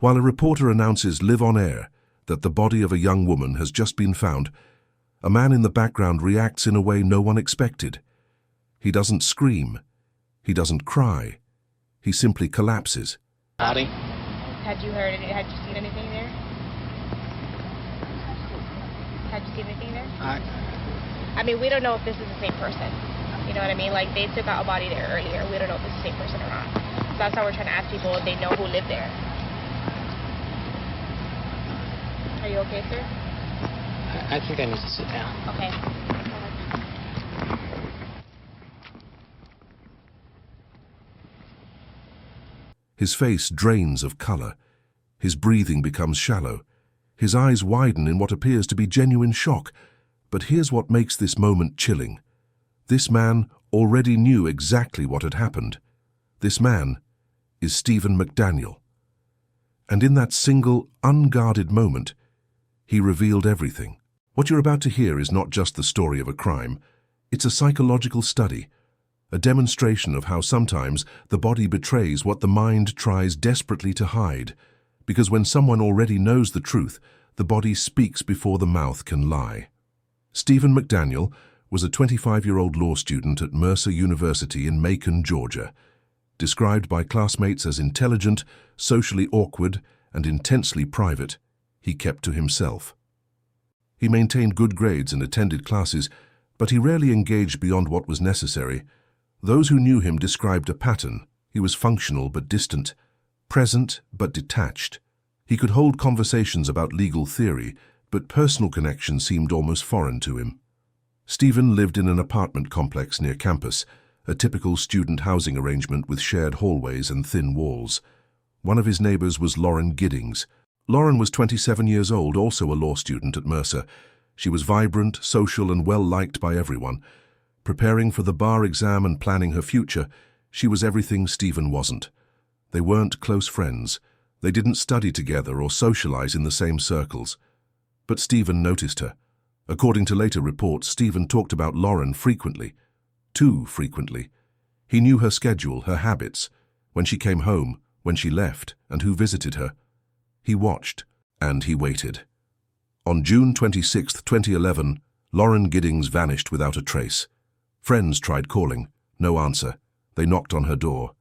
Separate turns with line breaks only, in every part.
While a reporter announces live on air that the body of a young woman has just been found, a man in the background reacts in a way no one expected. He doesn't scream. He doesn't cry. He simply collapses.
Body.
Had you heard it? Had you seen anything there? Had you seen anything there? I mean, we don't know if this is the same person. You know what I mean? Like, they took out a body there earlier. We don't know if it's the same person or not. So that's why we're trying to ask people if they know who lived there. Are you okay, sir?
I think I need to sit down.
Okay.
His face drains of color. His breathing becomes shallow. His eyes widen in what appears to be genuine shock. But here's what makes this moment chilling. This man already knew exactly what had happened. This man is Stephen McDaniel. And in that single, unguarded moment, he revealed everything. What you're about to hear is not just the story of a crime. It's a psychological study, a demonstration of how sometimes the body betrays what the mind tries desperately to hide. Because when someone already knows the truth, the body speaks before the mouth can lie. Stephen McDaniel was a 25-year-old law student at Mercer University in Macon, Georgia. Described by classmates as intelligent, socially awkward, and intensely private, he kept to himself. He maintained good grades and attended classes, but he rarely engaged beyond what was necessary. Those who knew him described a pattern. He was functional but distant, present but detached. He could hold conversations about legal theory, but personal connection seemed almost foreign to him. Stephen lived in an apartment complex near campus, a typical student housing arrangement with shared hallways and thin walls. One of his neighbors was Lauren Giddings. Lauren was 27 years old, also a law student at Mercer. She was vibrant, social, and well-liked by everyone. Preparing for the bar exam and planning her future, she was everything Stephen wasn't. They weren't close friends. They didn't study together or socialize in the same circles. But Stephen noticed her. According to later reports, Stephen talked about Lauren frequently. Too frequently. He knew her schedule, her habits, when she came home, when she left, and who visited her. He watched, and he waited. On June 26, 2011, Lauren Giddings vanished without a trace. Friends tried calling. No answer. They knocked on her door.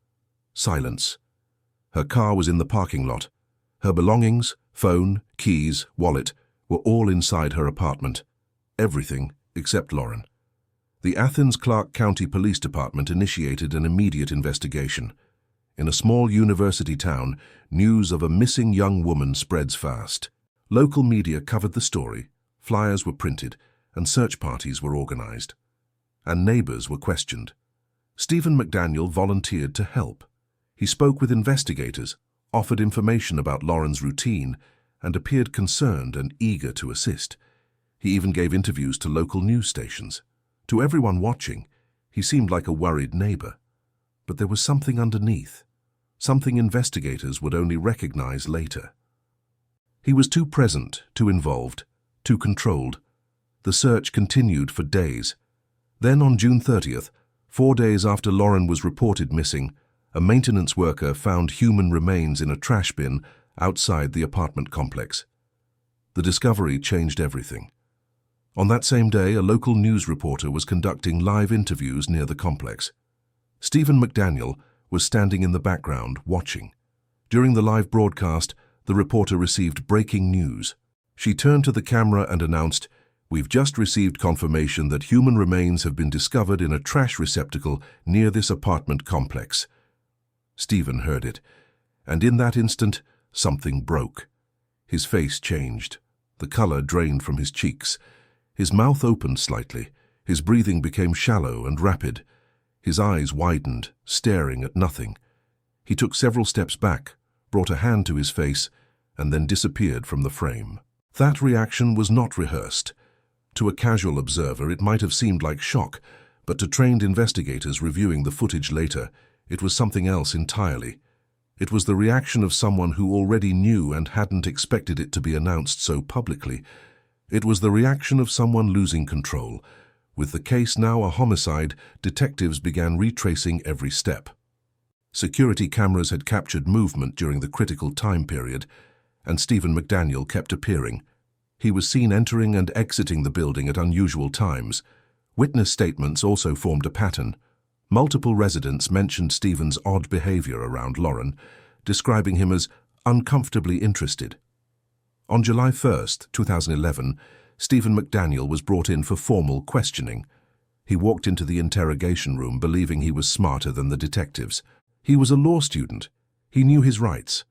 Silence. Her car was in the parking lot. Her belongings, phone, keys, wallet, were all inside her apartment. Everything except Lauren. The Athens Clark County Police Department initiated an immediate investigation. In a small university town, news of a missing young woman spreads fast. Local media covered the story, flyers were printed, and search parties were organized. And neighbors were questioned. Stephen McDaniel volunteered to help. He spoke with investigators, offered information about Lauren's routine, and appeared concerned and eager to assist. He even gave interviews to local news stations. To everyone watching, he seemed like a worried neighbor. But there was something underneath, something investigators would only recognize later. He was too present, too involved, too controlled. The search continued for days. Then on June 30th, 4 days after Lauren was reported missing, a maintenance worker found human remains in a trash bin outside the apartment complex. The discovery changed everything. On that same day, a local news reporter was conducting live interviews near the complex. Stephen McDaniel was standing in the background, watching. During the live broadcast, the reporter received breaking news. She turned to the camera and announced, "We've just received confirmation that human remains have been discovered in a trash receptacle near this apartment complex." Stephen heard it, and in that instant, something broke. His face changed. The color drained from his cheeks. His mouth opened slightly. His breathing became shallow and rapid. His eyes widened, staring at nothing. He took several steps back, brought a hand to his face, and then disappeared from the frame. That reaction was not rehearsed. To a casual observer, it might have seemed like shock, but to trained investigators reviewing the footage later, it was something else entirely. It was the reaction of someone who already knew and hadn't expected it to be announced so publicly. It was the reaction of someone losing control. With the case now a homicide, detectives began retracing every step. Security cameras had captured movement during the critical time period, and Stephen McDaniel kept appearing. He was seen entering and exiting the building at unusual times. Witness statements also formed a pattern. Multiple residents mentioned Stephen's odd behavior around Lauren, describing him as uncomfortably interested. On July 1, 2011, Stephen McDaniel was brought in for formal questioning. He walked into the interrogation room believing he was smarter than the detectives. He was a law student. He knew his rights.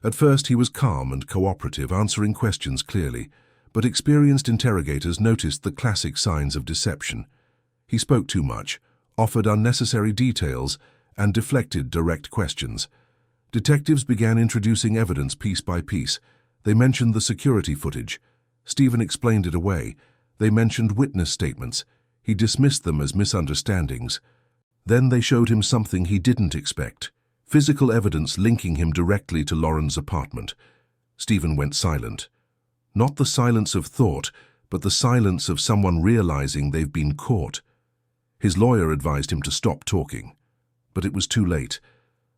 At first, he was calm and cooperative, answering questions clearly, but experienced interrogators noticed the classic signs of deception. He spoke too much, offered unnecessary details, and deflected direct questions. Detectives began introducing evidence piece by piece. They mentioned the security footage. Stephen explained it away. They mentioned witness statements. He dismissed them as misunderstandings. Then they showed him something he didn't expect: physical evidence linking him directly to Lauren's apartment. Stephen went silent. Not the silence of thought, but the silence of someone realizing they've been caught. His lawyer advised him to stop talking, but it was too late.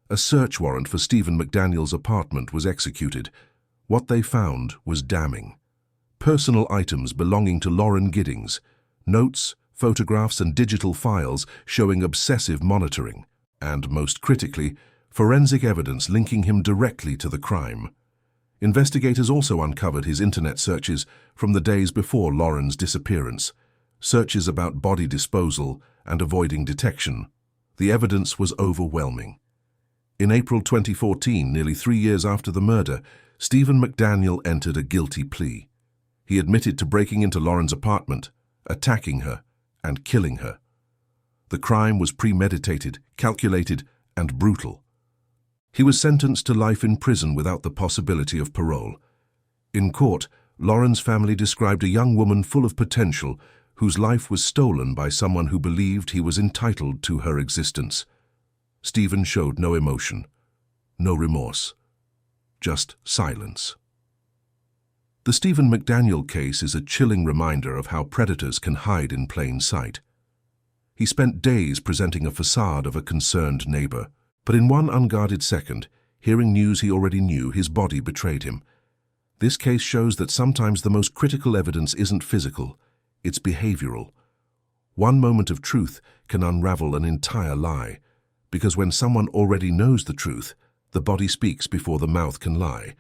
A search warrant for Stephen McDaniel's apartment was executed. What they found was damning. Personal items belonging to Lauren Giddings, notes, photographs and digital files showing obsessive monitoring, and, most critically, forensic evidence linking him directly to the crime. Investigators also uncovered his internet searches from the days before Lauren's disappearance, searches about body disposal and avoiding detection. The evidence was overwhelming. In April 2014, nearly 3 years after the murder, Stephen McDaniel entered a guilty plea. He admitted to breaking into Lauren's apartment, attacking her, and killing her. The crime was premeditated, calculated, and brutal. He was sentenced to life in prison without the possibility of parole. In court, Lauren's family described a young woman full of potential whose life was stolen by someone who believed he was entitled to her existence. Stephen showed no emotion, no remorse, just silence. The Stephen McDaniel case is a chilling reminder of how predators can hide in plain sight. He spent days presenting a facade of a concerned neighbor, but in one unguarded second, hearing news he already knew, his body betrayed him. This case shows that sometimes the most critical evidence isn't physical, it's behavioral. One moment of truth can unravel an entire lie, because when someone already knows the truth, the body speaks before the mouth can lie.